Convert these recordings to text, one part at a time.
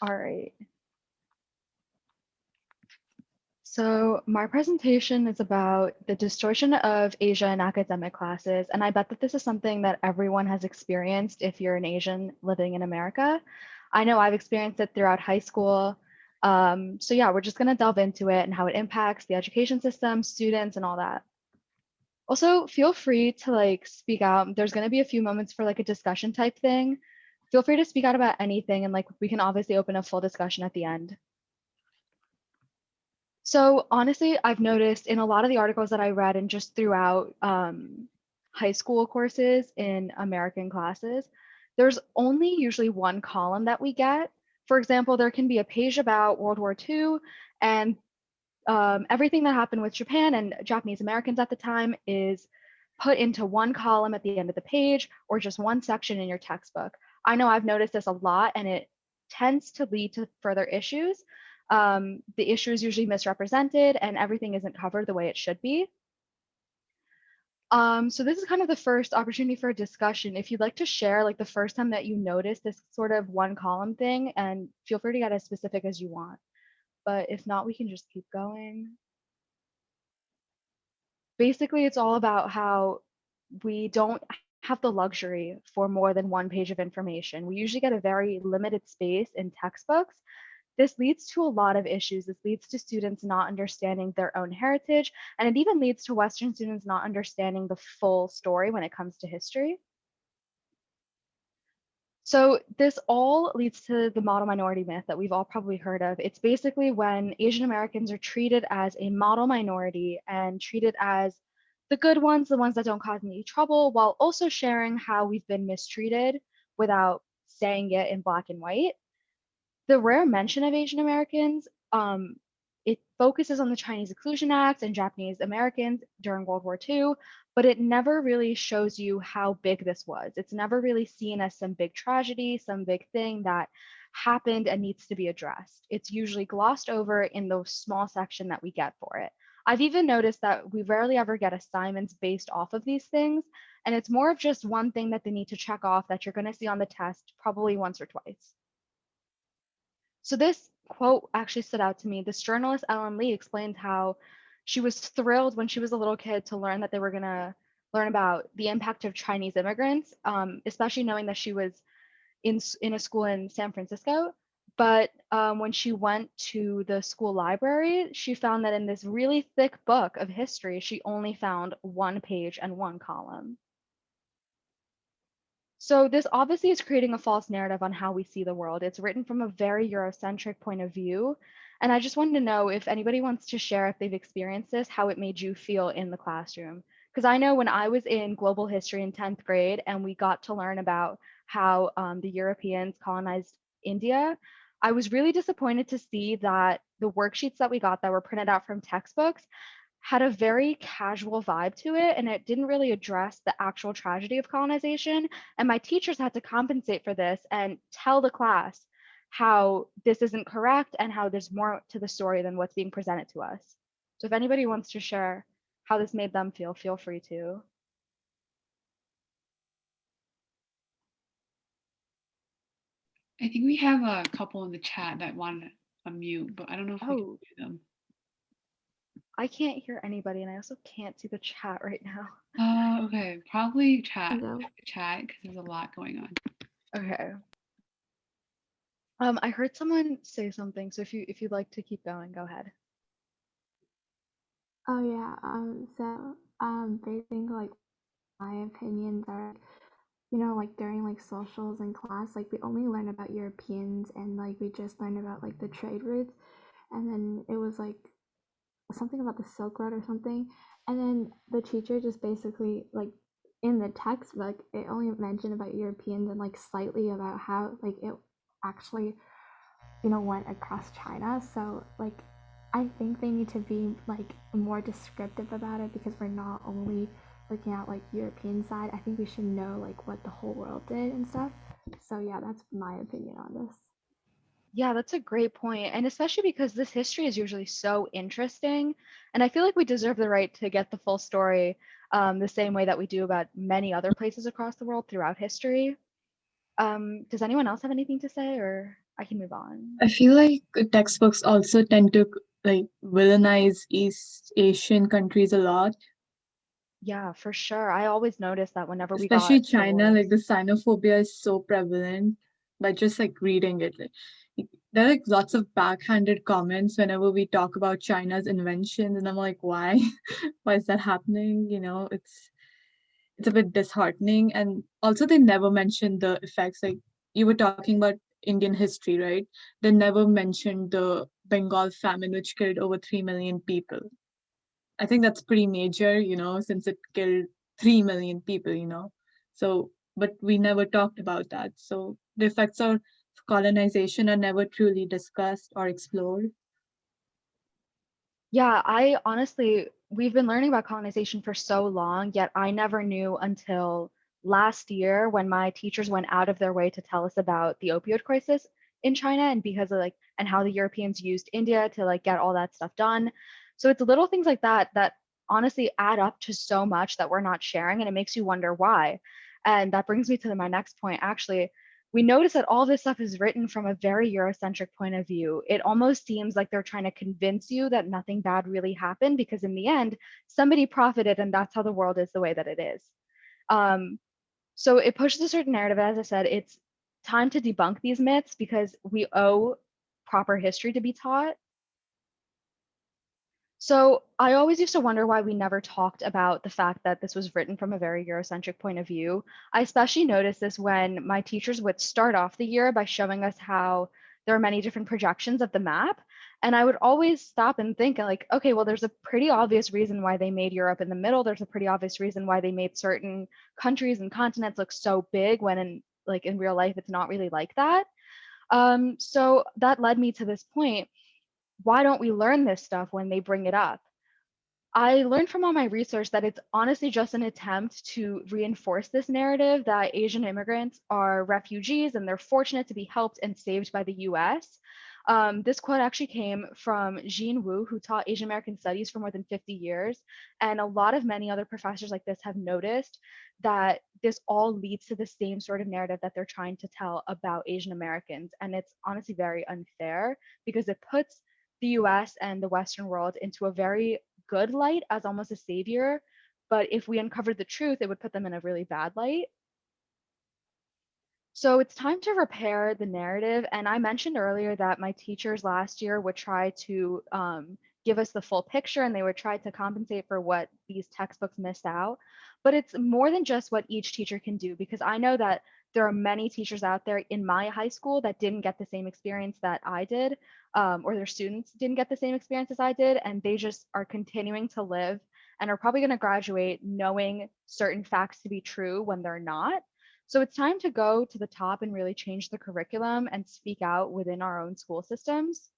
All right. So my presentation is about the distortion of Asia in academic classes. And I bet that this is something that everyone has experienced if you're an Asian living in America. I know I've experienced it throughout high school. So yeah, we're just gonna delve into it and how it impacts the education system, students, and all that. Also, feel free to like speak out. There's gonna be a few moments for like a discussion type thing. Feel free to speak out about anything and like we can obviously open a full discussion at the end. So honestly, I've noticed in a lot of the articles that I read and just throughout high school courses in American classes, there's only usually one column that we get. For example, there can be a page about World War II and everything that happened with Japan and Japanese Americans at the time is put into one column at the end of the page or just one section in your textbook. I know I've noticed this a lot and it tends to lead to further issues. The issue is usually misrepresented and everything isn't covered the way it should be. So this is kind of the first opportunity for a discussion. If you'd like to share like the first time that you noticed this sort of one column thing, and feel free to get as specific as you want. But if not, we can just keep going. Basically, it's all about how we don't have the luxury for more than one page of information. We usually get a very limited space in textbooks. This leads to a lot of issues. This leads to students not understanding their own heritage, and it even leads to Western students not understanding the full story when it comes to history. So this all leads to the model minority myth that we've all probably heard of. It's basically when Asian Americans are treated as a model minority and treated as the good ones, the ones that don't cause any trouble, while also sharing how we've been mistreated without saying it in black and white. The rare mention of Asian Americans, it focuses on the Chinese Exclusion Act and Japanese Americans during World War II, but it never really shows you how big this was. It's never really seen as some big tragedy, some big thing that happened and needs to be addressed. It's usually glossed over in the small section that we get for it. I've even noticed that we rarely ever get assignments based off of these things, and it's more of just one thing that they need to check off that you're going to see on the test probably once or twice. So this quote actually stood out to me. This journalist, Ellen Lee, explained how she was thrilled when she was a little kid to learn that they were going to learn about the impact of Chinese immigrants, especially knowing that she was in a school in San Francisco. But when she went to the school library, she found that in this really thick book of history, she only found one page and one column. So this obviously is creating a false narrative on how we see the world. It's written from a very Eurocentric point of view. And I just wanted to know if anybody wants to share if they've experienced this, how it made you feel in the classroom. Because I know when I was in global history in 10th grade and we got to learn about how the Europeans colonized India, I was really disappointed to see that the worksheets that we got that were printed out from textbooks had a very casual vibe to it and it didn't really address the actual tragedy of colonization. And my teachers had to compensate for this and tell the class how this isn't correct and how there's more to the story than what's being presented to us. So if anybody wants to share how this made them feel free to. I think we have a couple in the chat that want to unmute, but I don't know if we can Oh, do them. I can't hear anybody and I also can't see the chat right now. Okay. Probably chat. Hello. Chat because there's a lot going on. Okay. I heard someone say something, so if you'd like to keep going, go ahead. Oh yeah. Basically, like my opinions are, like during like socials in class, like we only learn about Europeans and like we just learn about like the trade routes, and then it was like something about the Silk Road or something, and then the teacher just basically like in the textbook it only mentioned about Europeans and like slightly about how like it actually went across China. So like I think they need to be like more descriptive about it because we're not only looking at like European side. I think we should know like what the whole world did and stuff. So yeah, that's my opinion on this. Yeah, that's a great point. And especially because this history is usually so interesting. And I feel like we deserve the right to get the full story the same way that we do about many other places across the world throughout history. Does anyone else have anything to say or? I can move on. I feel like textbooks also tend to like villainize East Asian countries a lot, Yeah, for sure. I always noticed that whenever we especially got the China. Like wars. the xenophobia is so prevalent by just like reading it. There are like lots of backhanded comments whenever we talk about China's inventions, and I'm like, why? Why is that happening? It's a bit disheartening. And also, they never mentioned the effects. Like you were talking about Indian history, right? They never mentioned the Bengal famine, which killed over 3 million people. I think that's pretty major, since it killed 3 million people. So, but we never talked about that. So the effects of colonization are never truly discussed or explored. Yeah, I honestly, we've been learning about colonization for so long, yet I never knew until last year when my teachers went out of their way to tell us about the opioid crisis in China and because of like, and how the Europeans used India to like get all that stuff done. So it's little things like that that honestly add up to so much that we're not sharing, and it makes you wonder why. And that brings me to my next point. Actually, we notice that all this stuff is written from a very Eurocentric point of view. It almost seems like they're trying to convince you that nothing bad really happened because in the end, somebody profited and that's how the world is the way that it is. Um, so it pushes a certain narrative. As I said, it's time to debunk these myths because we owe proper history to be taught. So I always used to wonder why we never talked about the fact that this was written from a very Eurocentric point of view. I especially noticed this when my teachers would start off the year by showing us how there are many different projections of the map. And I would always stop and think like, okay, well, there's a pretty obvious reason why they made Europe in the middle. There's a pretty obvious reason why they made certain countries and continents look so big when in real life, it's not really like that. So that led me to this point. Why don't we learn this stuff when they bring it up? I learned from all my research that it's honestly just an attempt to reinforce this narrative that Asian immigrants are refugees and they're fortunate to be helped and saved by the US. This quote actually came from Jean Wu, who taught Asian American studies for more than 50 years. And a lot of many other professors like this have noticed that this all leads to the same sort of narrative that they're trying to tell about Asian Americans. And it's honestly very unfair because it puts the US and the Western world into a very good light as almost a savior. But if we uncovered the truth, it would put them in a really bad light. So it's time to repair the narrative. And I mentioned earlier that my teachers last year would try to give us the full picture and they would try to compensate for what these textbooks missed out. But it's more than just what each teacher can do, because I know that there are many teachers out there in my high school that didn't get the same experience that I did, or their students didn't get the same experience as I did. And they just are continuing to live and are probably going to graduate knowing certain facts to be true when they're not. So it's time to go to the top and really change the curriculum and speak out within our own school systems.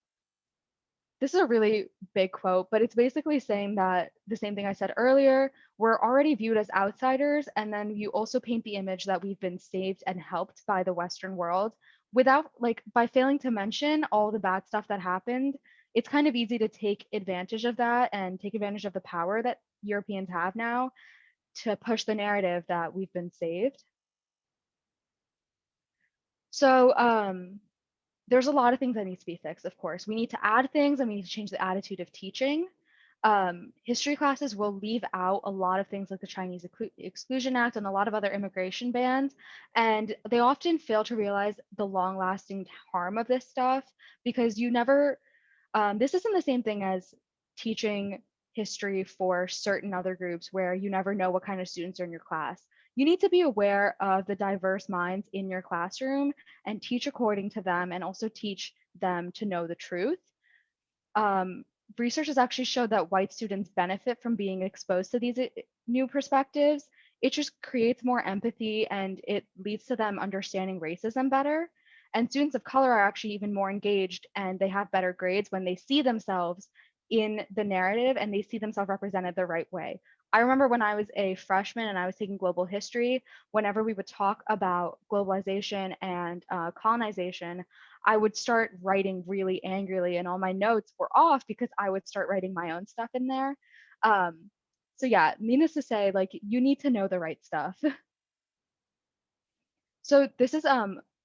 This is a really big quote, but it's basically saying that the same thing I said earlier, we're already viewed as outsiders. And then you also paint the image that we've been saved and helped by the Western world without, like, by failing to mention all the bad stuff that happened. It's kind of easy to take advantage of that and take advantage of the power that Europeans have now to push the narrative that we've been saved. So there's a lot of things that need to be fixed, of course. We need to add things and we need to change the attitude of teaching. History classes will leave out a lot of things like the Chinese Exclusion Act and a lot of other immigration bans. And they often fail to realize the long lasting harm of this stuff because you never, this isn't the same thing as teaching history for certain other groups where you never know what kind of students are in your class. You need to be aware of the diverse minds in your classroom and teach according to them and also teach them to know the truth. Um, Research has actually showed that white students benefit from being exposed to these new perspectives. It just creates more empathy and it leads to them understanding racism better. And students of color are actually even more engaged and they have better grades when they see themselves in the narrative and they see themselves represented the right way. I remember when I was a freshman and I was taking global history, whenever we would talk about globalization and colonization, I would start writing really angrily, and all my notes were off because I would start writing my own stuff in there. So yeah, needless to say, like you need to know the right stuff. So this is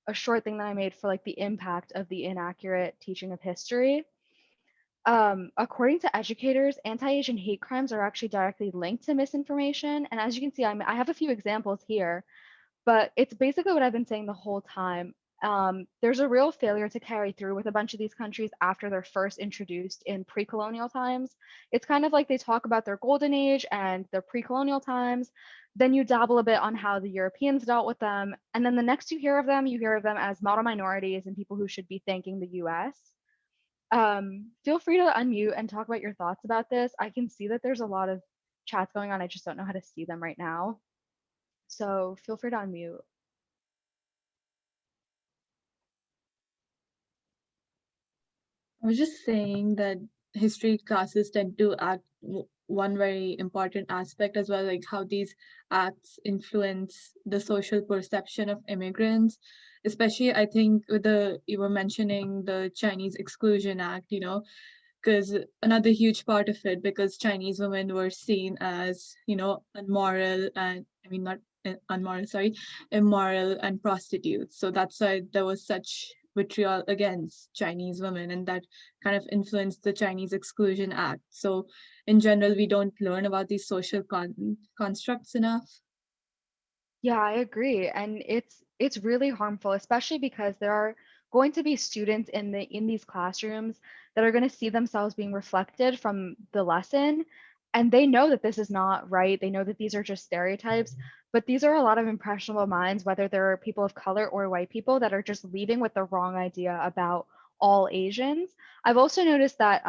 a short thing that I made for like the impact of the inaccurate teaching of history. According to educators, anti-Asian hate crimes are actually directly linked to misinformation. And as you can see, I have a few examples here, but it's basically what I've been saying the whole time. There's a real failure to carry through with a bunch of these countries after they're first introduced in pre-colonial times. It's kind of like they talk about their golden age and their pre-colonial times. Then you dabble a bit on how the Europeans dealt with them. And then the next you hear of them as model minorities and people who should be thanking the US. Feel free to unmute and talk about your thoughts about this. I can see that there's a lot of chats going on. I just don't know how to see them right now. So feel free to unmute. I was just saying that history classes tend to act one very important aspect as well, like how these acts influence the social perception of immigrants. Especially, I think with you were mentioning the Chinese Exclusion Act, because another huge part of it, because Chinese women were seen as, unmoral and I mean not unmoral, sorry, immoral and prostitutes. So that's why there was such vitriol against Chinese women, and that kind of influenced the Chinese Exclusion Act. So in general, we don't learn about these social constructs enough. Yeah, I agree. And it's really harmful, especially because there are going to be students in these classrooms that are going to see themselves being reflected from the lesson. And they know that this is not right. They know that these are just stereotypes, but these are a lot of impressionable minds, whether they're people of color or white people, that are just leaving with the wrong idea about all Asians. I've also noticed that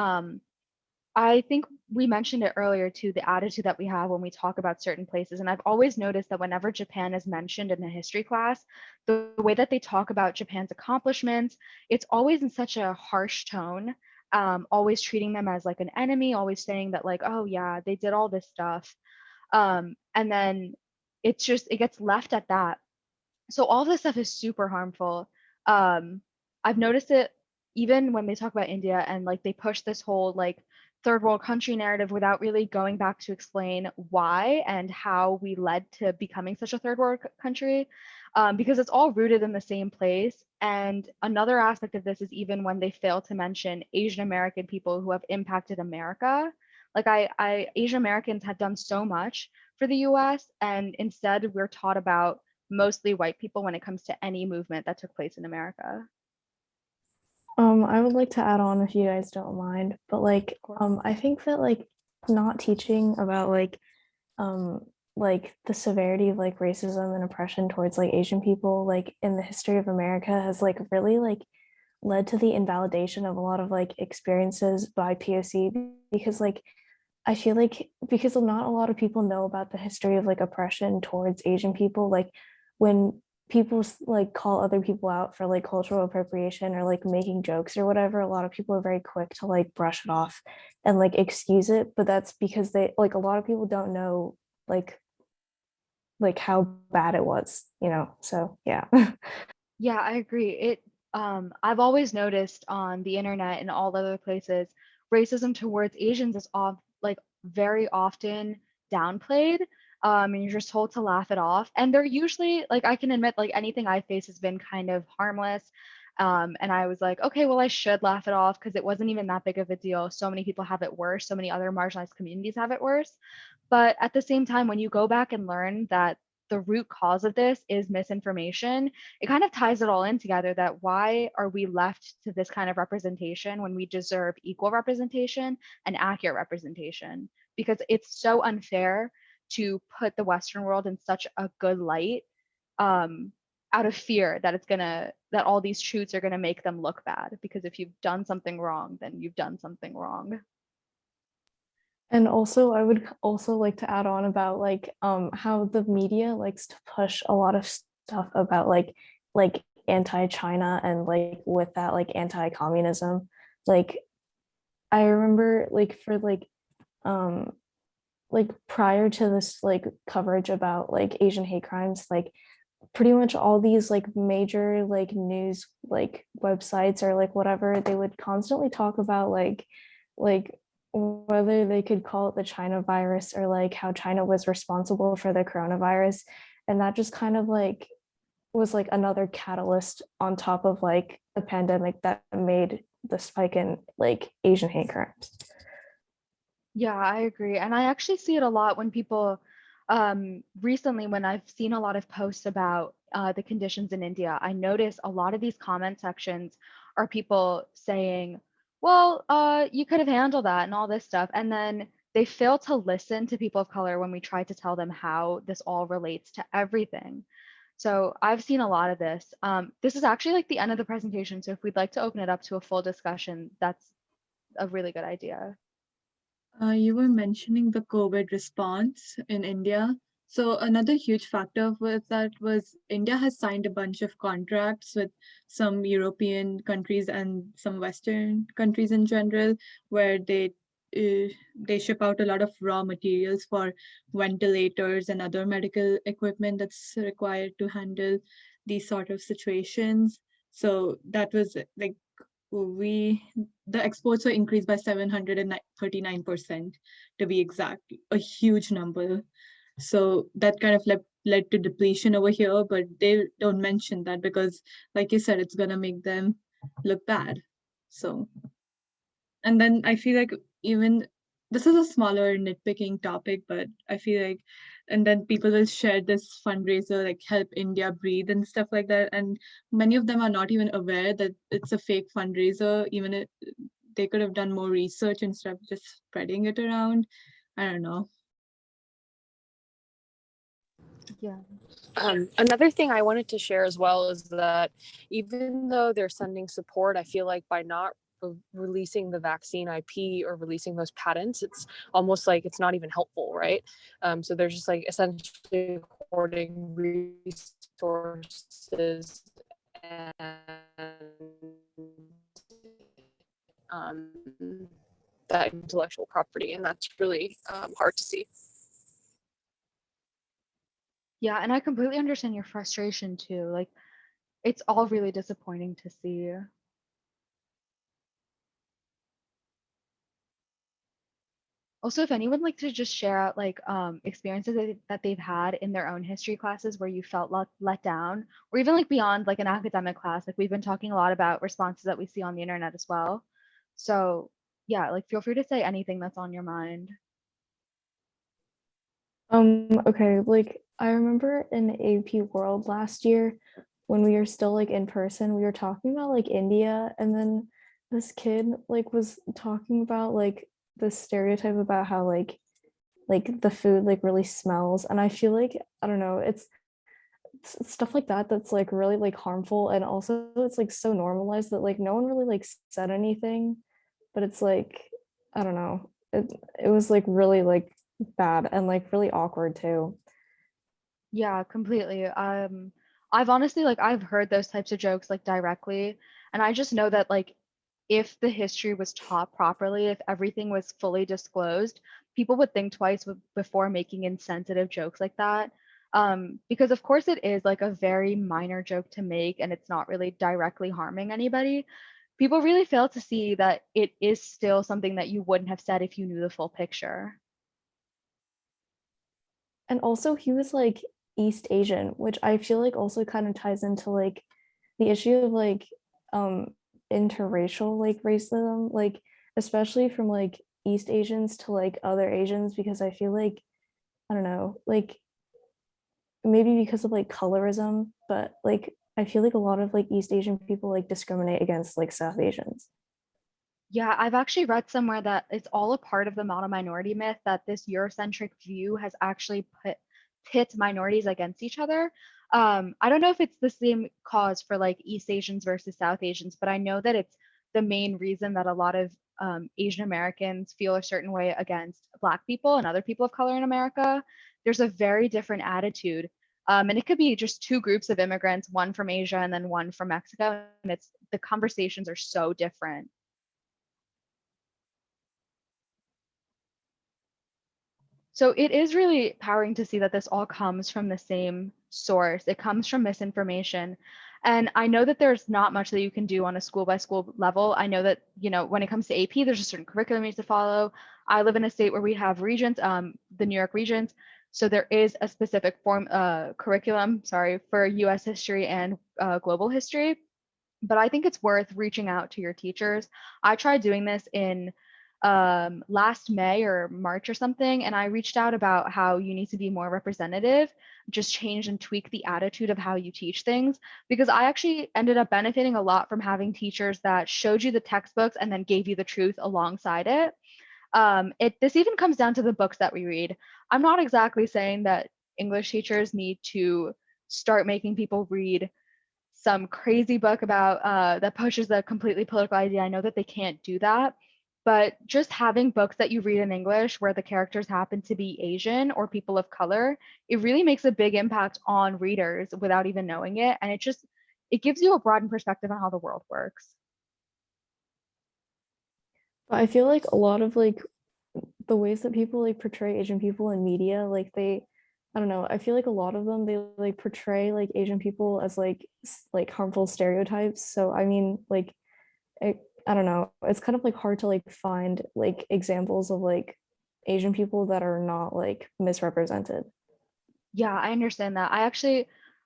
I think we mentioned it earlier too, the attitude that we have when we talk about certain places. And I've always noticed that whenever Japan is mentioned in a history class, the way that they talk about Japan's accomplishments, it's always in such a harsh tone, always treating them as like an enemy, always saying that like, oh yeah, they did all this stuff. And then it gets left at that. So all of this stuff is super harmful. Um, I've noticed it even when they talk about India and like they push this whole like third world country narrative without really going back to explain why and how we led to becoming such a third world country, because it's all rooted in the same place. And another aspect of this is even when they fail to mention Asian American people who have impacted America. Like Asian Americans have done so much for the US, and instead we're taught about mostly white people when it comes to any movement that took place in America. I would like to add on if you guys don't mind, but like, Of course. I think that like not teaching about like the severity of like racism and oppression towards like Asian people, like in the history of America has like really like led to the invalidation of a lot of like experiences by POC because like I feel like because not a lot of people know about the history of like oppression towards Asian people, like when people like call other people out for like cultural appropriation or like making jokes or whatever, a lot of people are very quick to like brush it off and like excuse it. But that's because they like a lot of people don't know like how bad it was, you know. So yeah. Yeah, I agree. I've always noticed on the internet and all other places, racism towards Asians is very often downplayed. And you're just told to laugh it off. And they're usually like, I can admit, like anything I face has been kind of harmless. And I was like, okay, well, I should laugh it off because it wasn't even that big of a deal. So many people have it worse. So many other marginalized communities have it worse. But at the same time, when you go back and learn that the root cause of this is misinformation, it kind of ties it all in together, that why are we left to this kind of representation when we deserve equal representation and accurate representation? Because it's so unfair to put the Western world in such a good light, um, out of fear that that all these truths are gonna make them look bad. Because if you've done something wrong, then you've done something wrong. And also, I would also like to add on about like how the media likes to push a lot of stuff about like anti-China and like with that like anti-communism. Like I remember um like prior to this like coverage about like Asian hate crimes, like pretty much all these like major like news like websites or like whatever, they would constantly talk about like whether they could call it the China virus or like how China was responsible for the coronavirus. And that just kind of like was like another catalyst on top of like the pandemic that made the spike in like Asian hate crimes. Yeah, I agree. And I actually see it a lot when people, recently, when I've seen a lot of posts about the conditions in India, I notice a lot of these comment sections are people saying, well, you could have handled that and all this stuff. And then they fail to listen to people of color when we try to tell them how this all relates to everything. So I've seen a lot of this. This is actually like the end of the presentation. So if we'd like to open it up to a full discussion, that's a really good idea. You were mentioning the COVID response in India. So another huge factor with that was India has signed a bunch of contracts with some European countries and some Western countries in general, where they ship out a lot of raw materials for ventilators and other medical equipment that's required to handle these sort of situations. So that was like we the exports were increased by 739% to be exact, a huge number. So that kind of led to depletion over here, but they don't mention that because, like you said, it's gonna make them look bad. So, and then I feel like even this is a smaller nitpicking topic, but I feel like, and then people will share this fundraiser like Help India Breathe and stuff like that, and many of them are not even aware that it's a fake fundraiser. Even if they could have done more research instead of just spreading it around. I don't know. Yeah. Another thing I wanted to share as well is that even though they're sending support, I feel like by not releasing the vaccine IP or releasing those patents, it's almost like it's not even helpful, right? So they're just like essentially hoarding resources and um, that intellectual property, and that's really hard to see. Yeah, and I completely understand your frustration too. Like, it's all really disappointing to see. Also, if anyone like to just share out like experiences that they've had in their own history classes where you felt let down, or even like beyond like an academic class, like we've been talking a lot about responses that we see on the internet as well. So yeah, like feel free to say anything that's on your mind. Okay, like I remember in AP World last year when we were still like in person, we were talking about like India, and then this kid like was talking about like this stereotype about how like the food like really smells, and I feel like I don't know, it's stuff like that that's like really like harmful, and also it's like so normalized that like no one really like said anything, but it's like I don't know, it was like really like bad and like really awkward too. Yeah, completely. I've honestly like I've heard those types of jokes like directly, and I just know that like if the history was taught properly, if everything was fully disclosed, people would think twice before making insensitive jokes like that. Because of course it is like a very minor joke to make and it's not really directly harming anybody. People really fail to see that it is still something that you wouldn't have said if you knew the full picture. And also he was like East Asian, which I feel like also kind of ties into like the issue of like um interracial like racism, like especially from like East Asians to like other Asians, because I feel like I don't know, like maybe because of like colorism, but like I feel like a lot of like East Asian people like discriminate against like South Asians. Yeah, I've actually read somewhere that it's all a part of the model minority myth that this Eurocentric view has actually pit minorities against each other. I don't know if it's the same cause for like East Asians versus South Asians, but I know that it's the main reason that a lot of Asian Americans feel a certain way against Black people and other people of color in America. There's a very different attitude. And it could be just two groups of immigrants, one from Asia and then one from Mexico. And it's the conversations are so different. So it is really empowering to see that this all comes from the same source. It comes from misinformation. And I know that there's not much that you can do on a school by school level. I know that, you know, when it comes to AP, there's a certain curriculum you need to follow. I live in a state where we have regents, the New York regents. So there is a specific curriculum, for US history and global history. But I think it's worth reaching out to your teachers. I tried doing this in last May or March or something, and I reached out about how you need to be more representative, just change and tweak the attitude of how you teach things. Because I actually ended up benefiting a lot from having teachers that showed you the textbooks and then gave you the truth alongside it. This even comes down to the books that we read. I'm not exactly saying that English teachers need to start making people read some crazy book about that pushes a completely political idea. I know that they can't do that, but just having books that you read in English where the characters happen to be Asian or people of color, it really makes a big impact on readers without even knowing it. And it gives you a broadened perspective on how the world works. But I feel like a lot of like the ways that people like portray Asian people in media, like I don't know, I feel like a lot of them, they like portray like Asian people as like harmful stereotypes. So I mean, like I don't know, it's kind of like hard to like find like examples of like Asian people that are not like misrepresented. Yeah, I understand that.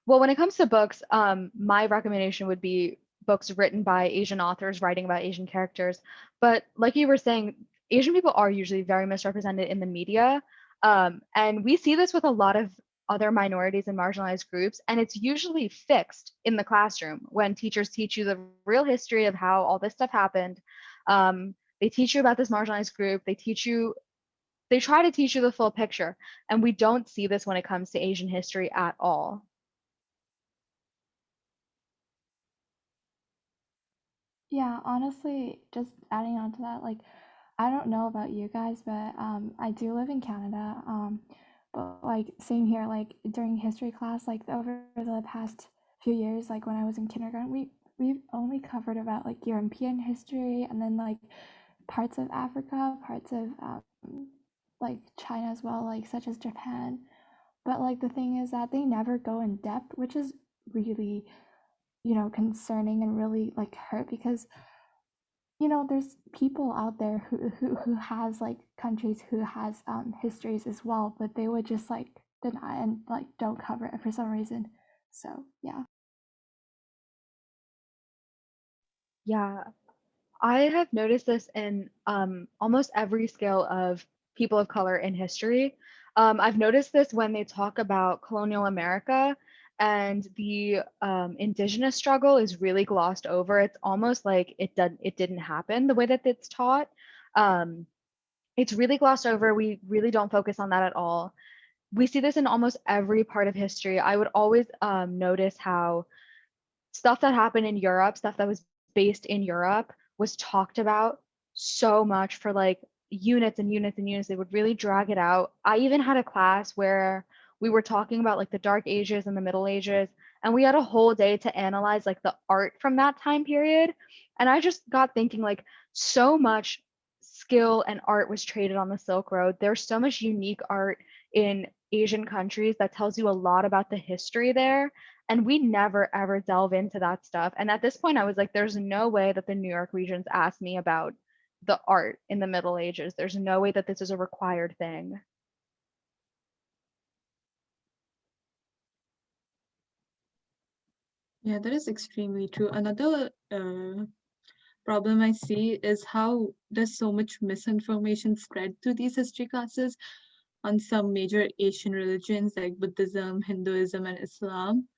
Well, when it comes to books, my recommendation would be books written by Asian authors writing about Asian characters. But like you were saying, Asian people are usually very misrepresented in the media. And we see this with a lot of other minorities and marginalized groups, and it's usually fixed in the classroom when teachers teach you the real history of how all this stuff happened. They teach you about this marginalized group. They try to teach you the full picture, and we don't see this when it comes to Asian history at all. Yeah, honestly, just adding on to that, like, I don't know about you guys, but I do live in Canada. But like same here, like during history class, like over the past few years, like when I was in kindergarten, we've only covered about like European history and then like parts of Africa, parts of like China as well, like such as Japan. But like the thing is that they never go in depth, which is really, concerning and really like hurt because there's people out there who has like countries who has histories as well, but they would just like deny and like don't cover it for some reason. So yeah. Yeah, I have noticed this in almost every scale of people of color in history. I've noticed this when they talk about colonial America and the indigenous struggle is really glossed over. It's almost like it didn't happen the way that it's taught. Um, it's really glossed over. We really don't focus on that at all. We see this in almost every part of history. I would always notice how stuff that happened in Europe, stuff that was based in Europe, was talked about so much for like units and units and units. They would really drag it out. I even had a class where we were talking about like the Dark Ages and the Middle Ages, and we had a whole day to analyze like the art from that time period. And I just got thinking like so much skill and art was traded on the Silk Road. There's so much unique art in Asian countries that tells you a lot about the history there, and we never ever delve into that stuff. And at this point, I was like, there's no way that the New York Regions asked me about the art in the Middle Ages. There's no way that this is a required thing. Yeah, that is extremely true. Another problem I see is how there's so much misinformation spread through these history classes on some major Asian religions like Buddhism, Hinduism, and Islam.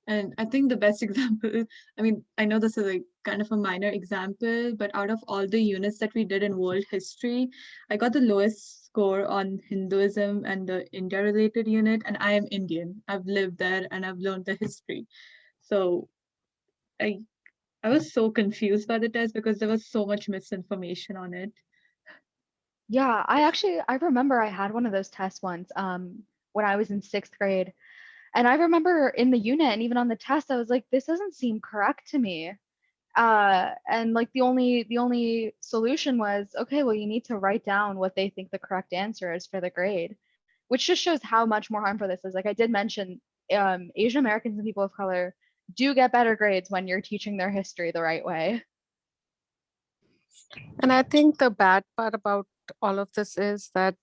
And I think the best example, I mean, I know this is like kind of a minor example, but out of all the units that we did in world history, I got the lowest score on Hinduism and the India related unit, and I am Indian. I've lived there and I've learned the history. So I I was so confused by the test because there was so much misinformation on it. Yeah, I remember I had one of those tests once when I was in 6th grade. And I remember in the unit and even on the test, I was like, this doesn't seem correct to me. And like the only solution was, okay, well, you need to write down what they think the correct answer is for the grade, which just shows how much more harmful this is. Like I did mention, Asian Americans and people of color do get better grades when you're teaching their history the right way. And I think the bad part about all of this is that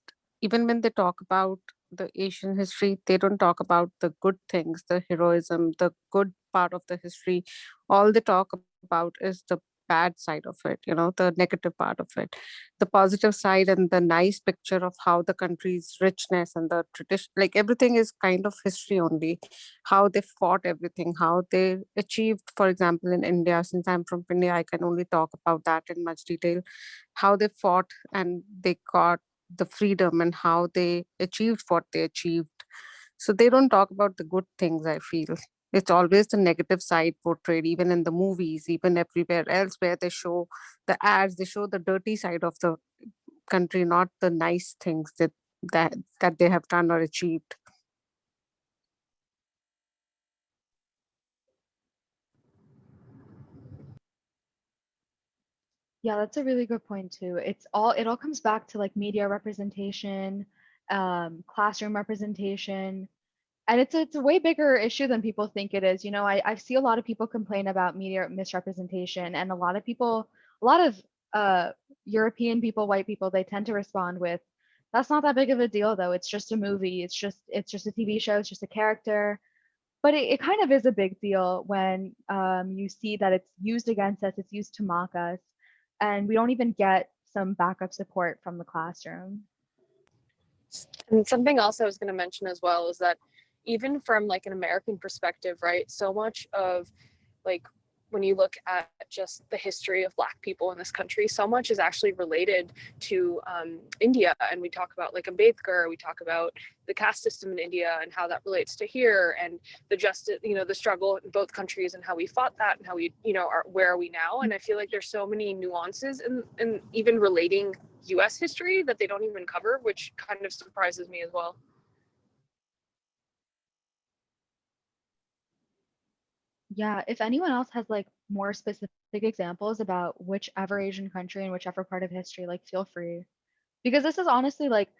even when they talk about the Asian history, they don't talk about the good things, the heroism, the good part of the history. All they talk about is the bad side of it, the negative part of it. The positive side and the nice picture of how the country's richness and the tradition, like everything is kind of history only. How they fought everything, how they achieved, for example, in India, since I'm from India, I can only talk about that in much detail. How they fought and they got the freedom and how they achieved what they achieved. So they don't talk about the good things, I feel. It's always the negative side portrayed, even in the movies, even everywhere else where they show the ads, they show the dirty side of the country, not the nice things that they have done or achieved. Yeah, that's a really good point too. It all comes back to like media representation, classroom representation, and it's a way bigger issue than people think it is. I see a lot of people complain about media misrepresentation, and a lot of uh European people, white people, they tend to respond with, "That's not that big of a deal, though. It's just a movie. It's just a TV show. It's just a character." But it kind of is a big deal when you see that it's used against us, it's used to mock us, and we don't even get some backup support from the classroom. And something else I was going to mention as well is that even from like an American perspective, right? So much of like when you look at just the history of Black people in this country, so much is actually related to India. And we talk about like Ambedkar, we talk about the caste system in India and how that relates to here, and the justice, the struggle in both countries and how we fought that and how we, where are we now? And I feel like there's so many nuances in even relating US history that they don't even cover, which kind of surprises me as well. Yeah, if anyone else has like more specific examples about whichever Asian country and whichever part of history, like feel free. Because this is honestly like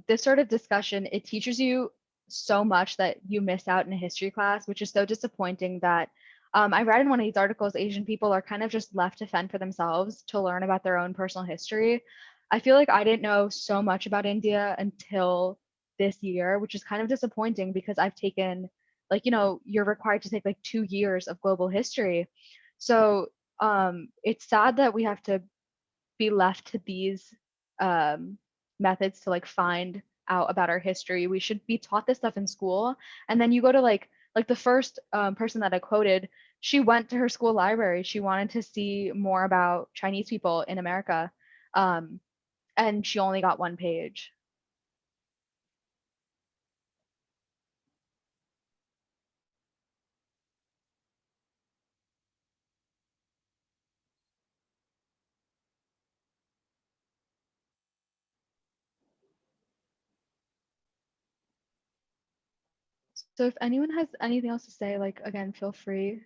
this sort of discussion, it teaches you so much that you miss out in a history class, which is so disappointing that I read in one of these articles, Asian people are kind of just left to fend for themselves to learn about their own personal history. I feel like I didn't know so much about India until this year, which is kind of disappointing because I've taken like, you're required to take like 2 years of global history. So it's sad that we have to be left to these methods to like find out about our history. We should be taught this stuff in school. And then you go to like the first person that I quoted, she went to her school library. She wanted to see more about Chinese people in America. And she only got one page. So if anyone has anything else to say, like again, feel free.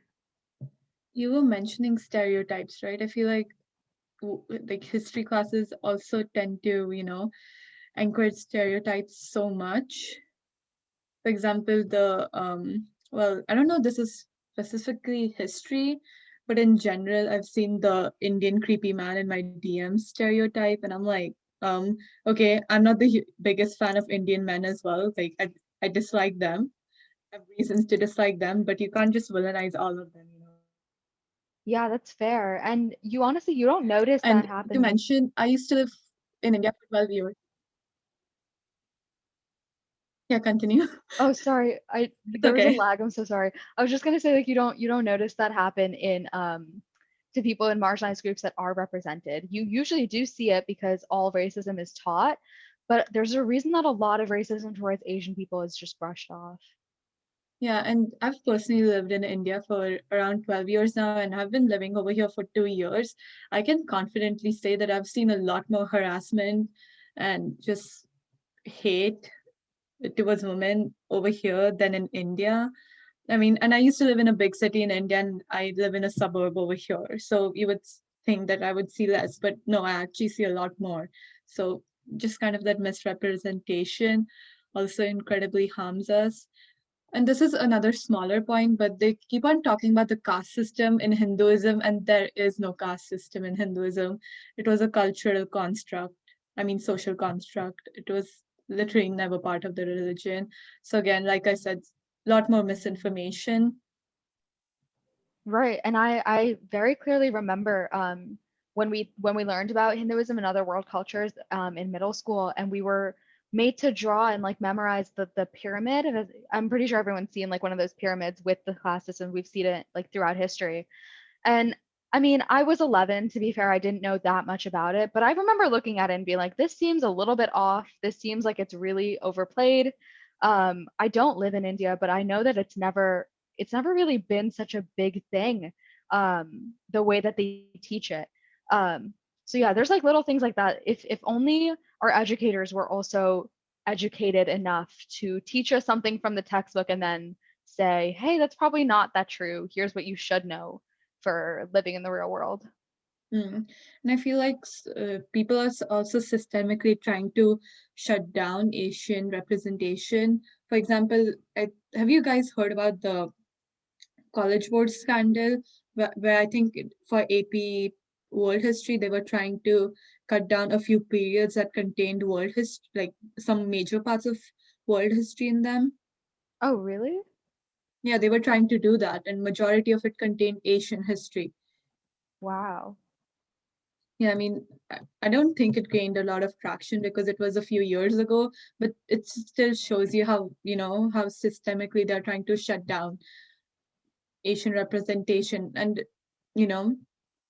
You were mentioning stereotypes, right? I feel like like history classes also tend to, encourage stereotypes so much. For example, well, I don't know, this is specifically history, but in general, I've seen the Indian creepy man in my DM stereotype, and I'm like, okay, I'm not the biggest fan of Indian men as well. Like, I dislike them. I have reasons to dislike them, but you can't just villainize all of them, Yeah, that's fair. And you don't notice And that to happen. mention, I used to live in India for 12 years. Yeah, continue. Oh, sorry. It's There was a okay. lag. I'm so sorry. I was just gonna say like you don't notice that happen in to people in marginalized groups that are represented. You usually do see it because all racism is taught, but there's a reason that a lot of racism towards Asian people is just brushed off. Yeah, and I've personally lived in India for around 12 years now, and I've been living over here for 2 years. I can confidently say that I've seen a lot more harassment and just hate towards women over here than in India. I mean, and I used to live in a big city in India, and I live in a suburb over here. So you would think that I would see less, but no, I actually see a lot more. So just kind of that misrepresentation also incredibly harms us. And this is another smaller point, but they keep on talking about the caste system in Hinduism, and there is no caste system in Hinduism. It was a cultural construct. social construct. It was literally never part of the religion. So again, like I said, a lot more misinformation. Right. And I very clearly remember when we learned about Hinduism and other world cultures in middle school, and we were made to draw and like memorize the pyramid. And I'm pretty sure everyone's seen like one of those pyramids with the class system. We've seen it like throughout history. And I mean, I was 11, to be fair, I didn't know that much about it, but I remember looking at it and being like, this seems a little bit off. This seems like it's really overplayed. I don't live in India, but I know that it's never really been such a big thing, the way that they teach it. So yeah, there's like little things like that. If only our educators were also educated enough to teach us something from the textbook and then say, hey, that's probably not that true. Here's what you should know for living in the real world. Mm. And I feel like people are also systemically trying to shut down Asian representation. For example, have you guys heard about the College Board scandal, where I think for AP World History, they were trying to cut down a few periods that contained world history, like some major parts of world history in them. Oh, really? Yeah, they were trying to do that, and majority of it contained Asian history. Wow. Yeah, I mean, I don't think it gained a lot of traction because it was a few years ago, but it still shows you how, how systemically they're trying to shut down Asian representation. And, you know,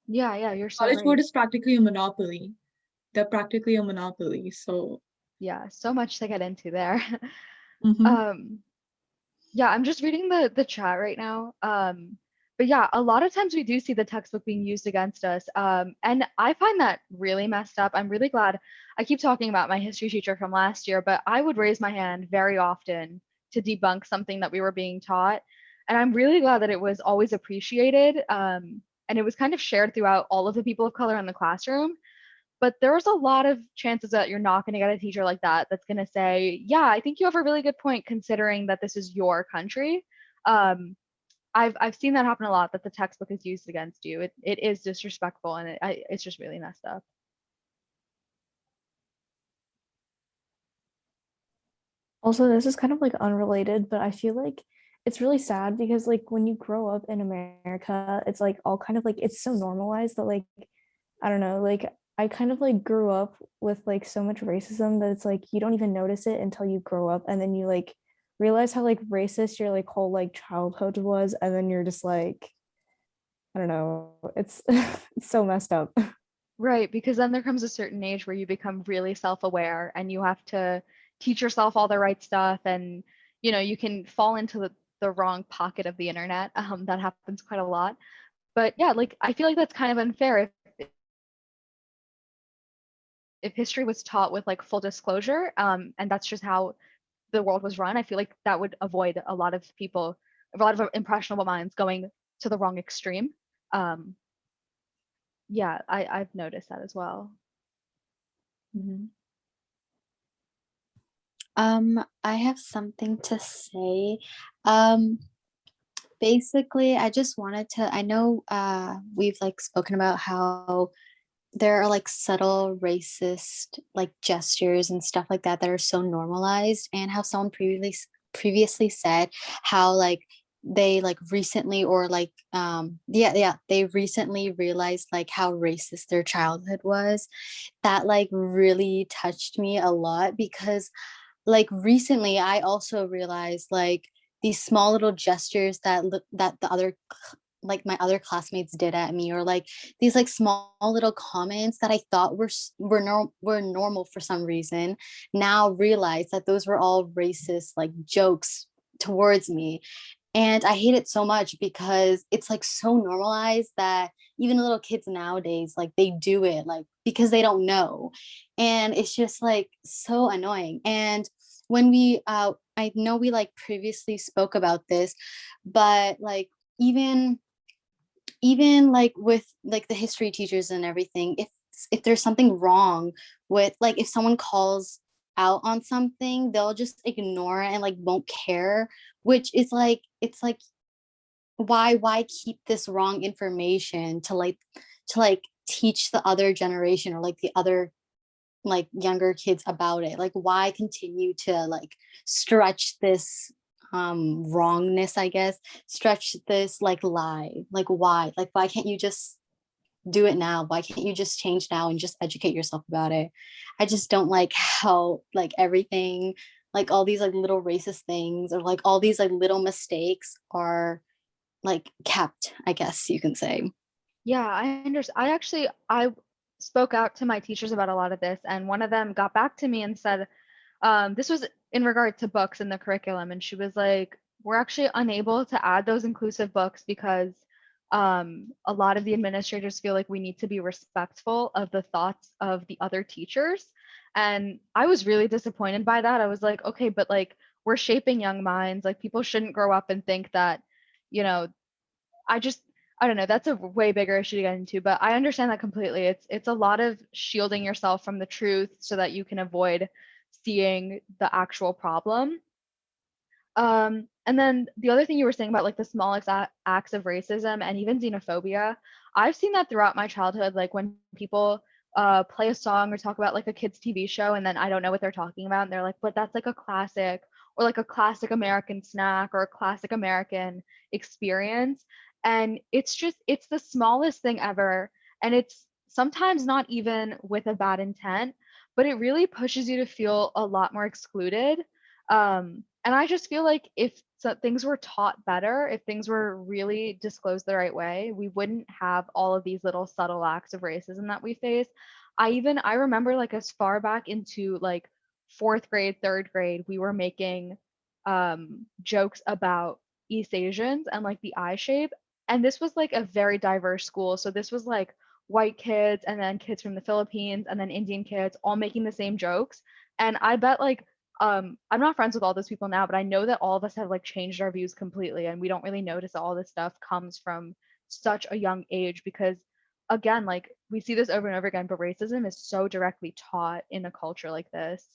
Yeah, you're so College Board right. is practically a monopoly. They're practically a monopoly. So, Yeah, so much to get into there. mhm. Um, Yeah, I'm just reading the chat right now. But yeah, a lot of times we do see the textbook being used against us. And I find that really messed up. I'm really glad I keep talking about my history teacher from last year, but I would raise my hand very often to debunk something that we were being taught. And I'm really glad that it was always appreciated. And it was kind of shared throughout all of the people of color in the classroom. But there's a lot of chances that you're not going to get a teacher like that that's going to say, yeah, I think you have a really good point considering that this is your country. um, I've seen that happen a lot, that the textbook is used against you. It is disrespectful, and it's just really messed up. Also, this is kind of like unrelated, but I feel like it's really sad because like when you grow up in America, it's like all kind of like it's so normalized that like I don't know, like I kind of like grew up with like so much racism that it's like you don't even notice it until you grow up and then you like realize how like racist your like whole like childhood was and then you're just like I don't know, it's it's so messed up. Right, because then there comes a certain age where you become really self-aware and you have to teach yourself all the right stuff, and you can fall into the wrong pocket of the internet. That happens quite a lot. But yeah, like I feel like that's kind of unfair. If history was taught with like full disclosure, and that's just how the world was run, I feel like that would avoid a lot of people, a lot of impressionable minds going to the wrong extreme. Um, yeah, I've noticed that as well. Mhm. I have something to say. Um, Basically, I just wanted to, I know we've like spoken about how there are like subtle racist like gestures and stuff like that that are so normalized, and how someone previously said how like they like recently or like yeah they recently realized like how racist their childhood was. That like really touched me a lot because like recently I also realized like these small little gestures that that the other like my other classmates did at me, or like these like small little comments that I thought were normal for some reason, now realize that those were all racist like jokes towards me. And I hate it so much because it's like so normalized that even little kids nowadays, like they do it like because they don't know. And it's just like so annoying. And when I know we like previously spoke about this, but like even like with like the history teachers and everything, if there's something wrong with like if someone calls out on something, they'll just ignore it and like won't care, which is like it's like why keep this wrong information to like teach the other generation or like the other like younger kids about it? Like why continue to like stretch this wrongness, I guess, stretch this like lie? Like why can't you just do it now? Why can't you just change now and just educate yourself about it? I just don't like how like everything, like all these like little racist things or like all these like little mistakes are like kept, I guess you can say. Yeah, I understand. I spoke out to my teachers about a lot of this, and one of them got back to me and said, this was in regard to books in the curriculum, and she was like, we're actually unable to add those inclusive books because a lot of the administrators feel like we need to be respectful of the thoughts of the other teachers. And I was really disappointed by that. I was like, okay, but like we're shaping young minds. Like people shouldn't grow up and think that, you know, I just I don't know, that's a way bigger issue to get into, but I understand that completely. It's a lot of shielding yourself from the truth so that you can avoid seeing the actual problem. And then the other thing you were saying about like the small acts of racism and even xenophobia, I've seen that throughout my childhood, like when people play a song or talk about like a kids TV show and then I don't know what they're talking about and they're like, but that's like a classic or like a classic American snack or a classic American experience. And it's the smallest thing ever. And it's sometimes not even with a bad intent, but it really pushes you to feel a lot more excluded. And I just feel like if things were taught better, if things were really disclosed the right way, we wouldn't have all of these little subtle acts of racism that we face. I remember like as far back into like fourth grade, third grade, we were making jokes about East Asians and like the eye shape. And this was like a very diverse school. So this was like white kids and then kids from the Philippines and then Indian kids all making the same jokes. And I bet like I'm not friends with all those people now, but I know that all of us have like changed our views completely and we don't really notice that all this stuff comes from such a young age because again, like we see this over and over again, but racism is so directly taught in a culture like this.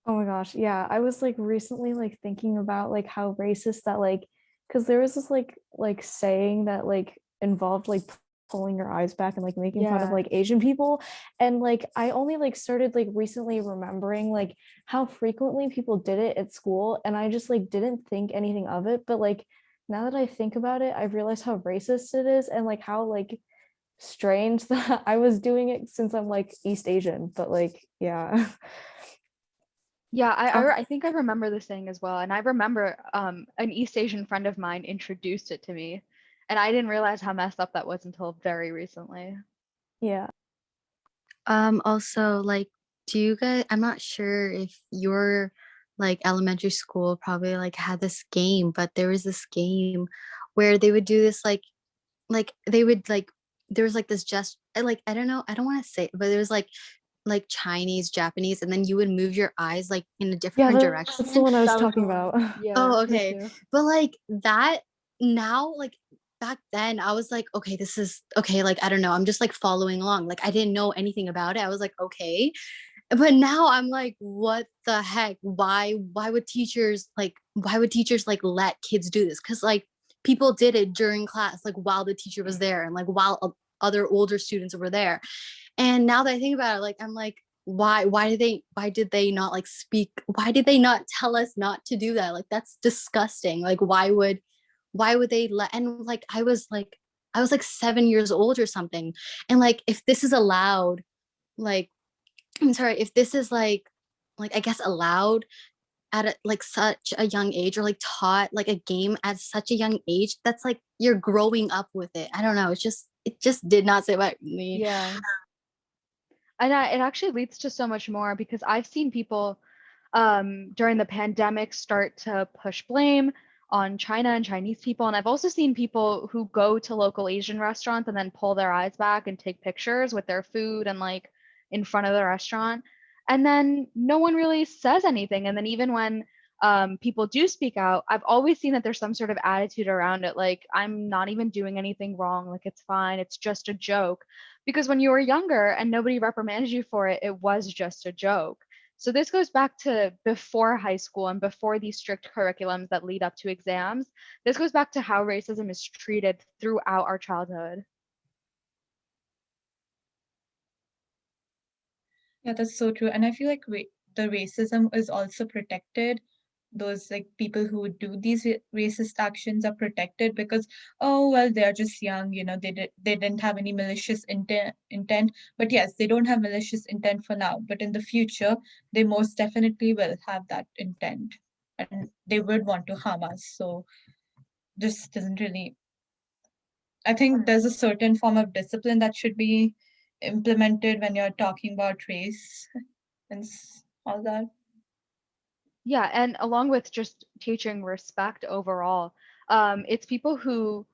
Oh my gosh, yeah. I was like recently like thinking about like how racist that like because there was this like saying that like involved like pulling your eyes back and like making fun of Yeah. like Asian people. And like I only like started like recently remembering like how frequently people did it at school and I just like didn't think anything of it. But like now that I think about it, I've realized how racist it is and like how like strange that I was doing it since I'm like East Asian. But like yeah. Yeah, Oh, I think I remember this saying as well. And I remember an East Asian friend of mine introduced it to me. And I didn't realize how messed up that was until very recently. yeah. Also, like, do you guys, I'm not sure if your like elementary school probably like had this game, but there was this game where they would do this like they would like there was like this just like I don't know, I don't want to say it, but it was like Chinese, Japanese, and then you would move your eyes like in a Yeah, different that's the direction. one I was That was the talking one. about. Yeah, Oh, me okay. too. But like that now, like back then, I was like, okay, this is okay. Like, I don't know. I'm just like following along. Like, I didn't know anything about it. I was like, okay. But now I'm like, what the heck? Why would teachers like let kids do this? Because like people did it during class, like while the teacher was there and like while other older students were there. And now that I think about it, like I'm like, why did they not like speak? Why did they not tell us not to do that? Like that's disgusting. Like why would they let and like I was like 7 years old or something. And like if this is allowed, like I'm sorry, if this is like I guess allowed at like such a young age or like taught like a game at such a young age, that's like you're growing up with it. I don't know. It just did not sit right with me. Yeah. And it actually leads to so much more because I've seen people during the pandemic start to push blame on China and Chinese people. And I've also seen people who go to local Asian restaurants and then pull their eyes back and take pictures with their food and like in front of the restaurant. And then no one really says anything. And then even when people do speak out, I've always seen that there's some sort of attitude around it. Like, I'm not even doing anything wrong. Like, it's fine. It's just a joke. Because when you were younger and nobody reprimanded you for it, it was just a joke. So this goes back to before high school and before these strict curriculums that lead up to exams. This goes back to how racism is treated throughout our childhood. Yeah, that's so true. And I feel like the racism is also protected. Those like people who do these racist actions are protected because, oh well, they're just young, they didn't have any malicious intent. But yes, they don't have malicious intent for now, but in the future, they most definitely will have that intent, and they would want to harm us. So this doesn't really. I think there's a certain form of discipline that should be implemented when you're talking about race and all that. Yeah, and along with just teaching respect overall, it's people who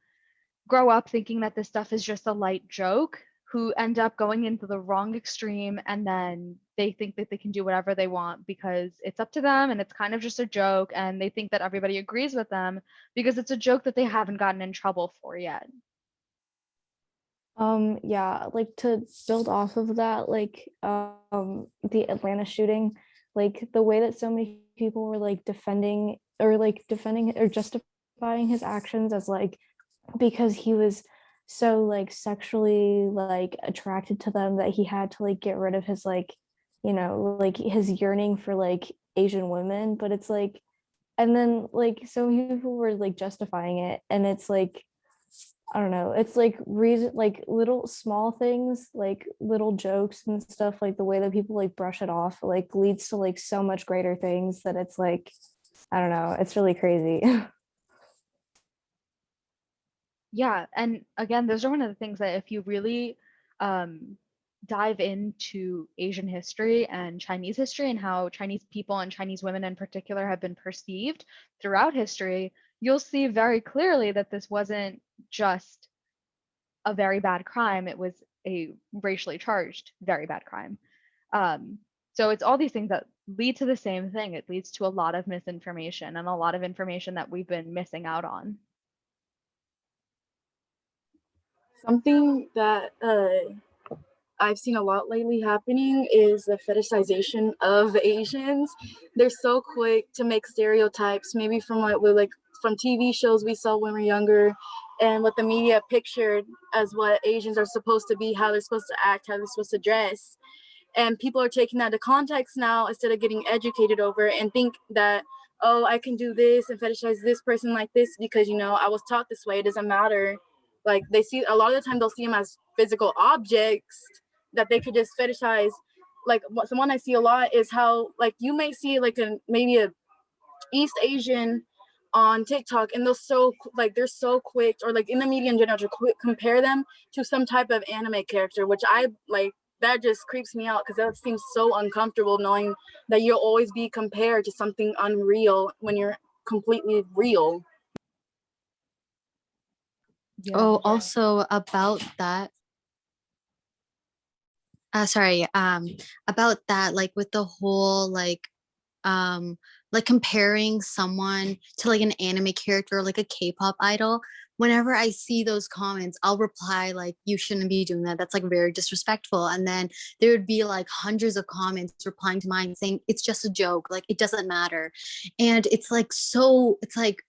grow up thinking that this stuff is just a light joke who end up going into the wrong extreme, and then they think that they can do whatever they want because it's up to them and it's kind of just a joke, and they think that everybody agrees with them because it's a joke that they haven't gotten in trouble for yet. Yeah, like to build off of that, like the Atlanta shooting, like the way that so many people were like defending or justifying his actions as like because he was so like sexually like attracted to them that he had to like get rid of his like, like his yearning for like Asian women, but it's like, and then like so many people were like justifying it, and it's like, I don't know, it's like reason like little small things, like little jokes and stuff, like the way that people like brush it off like leads to like so much greater things that it's like, I don't know, it's really crazy. Yeah, and again, those are one of the things that if you really um, dive into Asian history and Chinese history and how Chinese people and Chinese women in particular have been perceived throughout history, you'll see very clearly that this wasn't just a very bad crime, it was a racially charged very bad crime. Um, so it's all these things that lead to the same thing. It leads to a lot of misinformation and a lot of information that we've been missing out on. Something that I've seen a lot lately happening is the fetishization of Asians. They're so quick to make stereotypes, maybe from from TV shows we saw when we were younger, and what the media pictured as what Asians are supposed to be, how they're supposed to act, how they're supposed to dress. And people are taking that to context now instead of getting educated over it and think that, oh, I can do this and fetishize this person like this because, I was taught this way. It doesn't matter. Like they see a lot of the time they'll see them as physical objects that they could just fetishize. Like someone I see a lot is how like you may see like maybe a East Asian on TikTok and they're so quick, or like in the media in general, to compare them to some type of anime character, which I like. That just creeps me out because that seems so uncomfortable knowing that you'll always be compared to something unreal when you're completely real. Yeah. Oh, also about that, sorry, about that, like with the whole like comparing someone to like an anime character or like a K-pop idol. Whenever I see those comments, I'll reply like, you shouldn't be doing that. That's like very disrespectful. And then there would be like hundreds of comments replying to mine saying it's just a joke, like it doesn't matter. And it's like it's like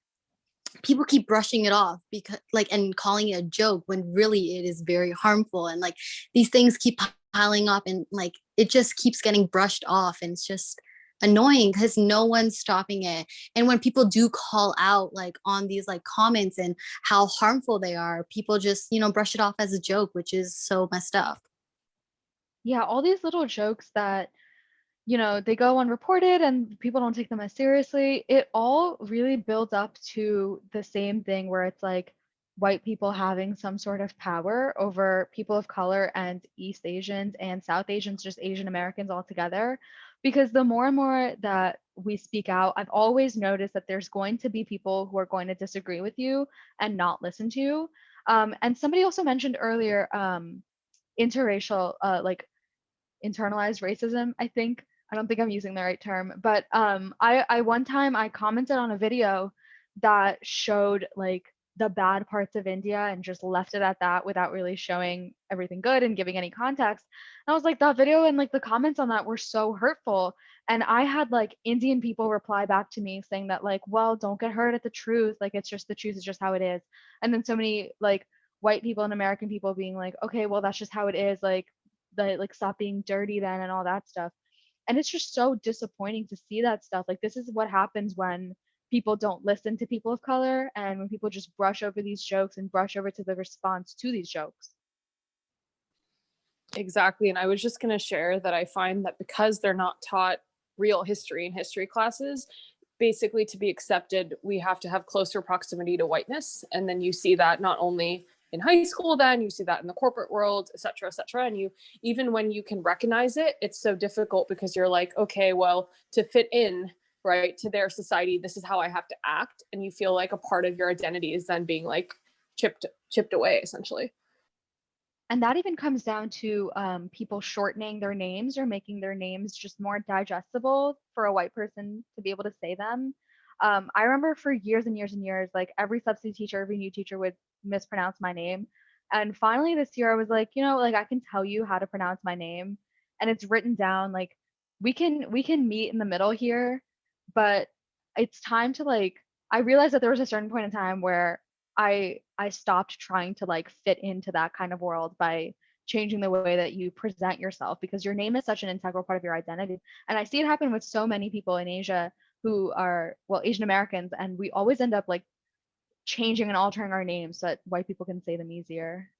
people keep brushing it off because like and calling it a joke when really it is very harmful, and like these things keep piling up and like it just keeps getting brushed off, and it's just annoying because no one's stopping it. And when people do call out like on these like comments and how harmful they are, people just brush it off as a joke, which is so messed up. Yeah, all these little jokes that they go unreported and people don't take them as seriously. It all really builds up to the same thing where it's like white people having some sort of power over people of color and East Asians and South Asians, just Asian Americans altogether. Because the more and more that we speak out, I've always noticed that there's going to be people who are going to disagree with you and not listen to you. And somebody also mentioned earlier interracial, like internalized racism, I think. I don't think I'm using the right term, but I one time I commented on a video that showed like the bad parts of India and just left it at that without really showing everything good and giving any context. And I was like, that video and like the comments on that were so hurtful. And I had like Indian people reply back to me saying that like, well, don't get hurt at the truth. Like it's just the truth is just how it is. And then so many like white people and American people being like, okay, well, that's just how it is. Like like stop being dirty then and all that stuff. And it's just so disappointing to see that stuff. Like this is what happens when people don't listen to people of color and when people just brush over these jokes and brush over to the response to these jokes. Exactly. And I was just going to share that I find that because they're not taught real history in history classes, basically to be accepted, we have to have closer proximity to whiteness. And then you see that not only in high school, then you see that in the corporate world, et cetera, et cetera. And you, even when you can recognize it, it's so difficult because you're like, okay, well, to fit in, right, to their society, this is how I have to act. And you feel like a part of your identity is then being like chipped away, essentially. And that even comes down to people shortening their names or making their names just more digestible for a white person to be able to say them. I remember for years and years and years, like every substitute teacher, every new teacher would mispronounce my name. And finally this year I was like, like I can tell you how to pronounce my name and it's written down. Like we can meet in the middle here, but it's time to like I realized that there was a certain point in time where I stopped trying to like fit into that kind of world by changing the way that you present yourself because your name is such an integral part of your identity. And I see it happen with so many people in Asia who are, well, Asian Americans, and we always end up like changing and altering our names so that white people can say them easier.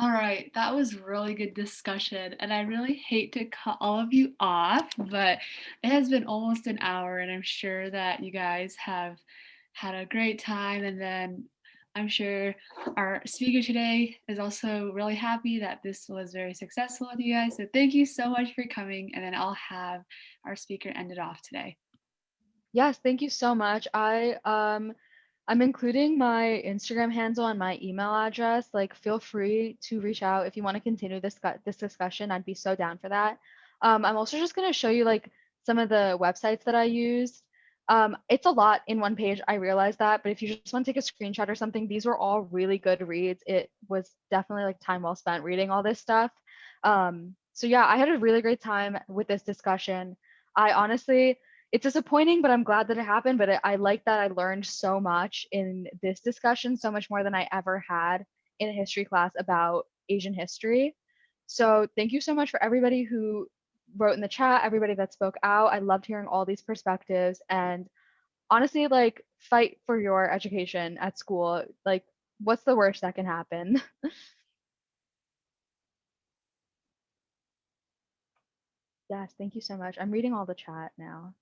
All right, that was really good discussion, and I really hate to cut all of you off, but it has been almost an hour, and I'm sure that you guys have had a great time. And then I'm sure our speaker today is also really happy that this was very successful with you guys. So thank you so much for coming, and then I'll have our speaker end it off today. Yes, thank you so much. I'm including my Instagram handle and my email address. Like, feel free to reach out if you want to continue this discussion. I'd be so down for that. I'm also just going to show you like some of the websites that I used. It's a lot in one page. I realize that, but if you just want to take a screenshot or something, these were all really good reads. It was definitely like time well spent reading all this stuff. So yeah, I had a really great time with this discussion. I honestly, it's disappointing, but I'm glad that it happened. But I like that I learned so much in this discussion, so much more than I ever had in a history class about Asian history. So thank you so much for everybody who wrote in the chat, everybody that spoke out. I loved hearing all these perspectives. And honestly, like, fight for your education at school. Like, what's the worst that can happen? Yes, thank you so much. I'm reading all the chat now.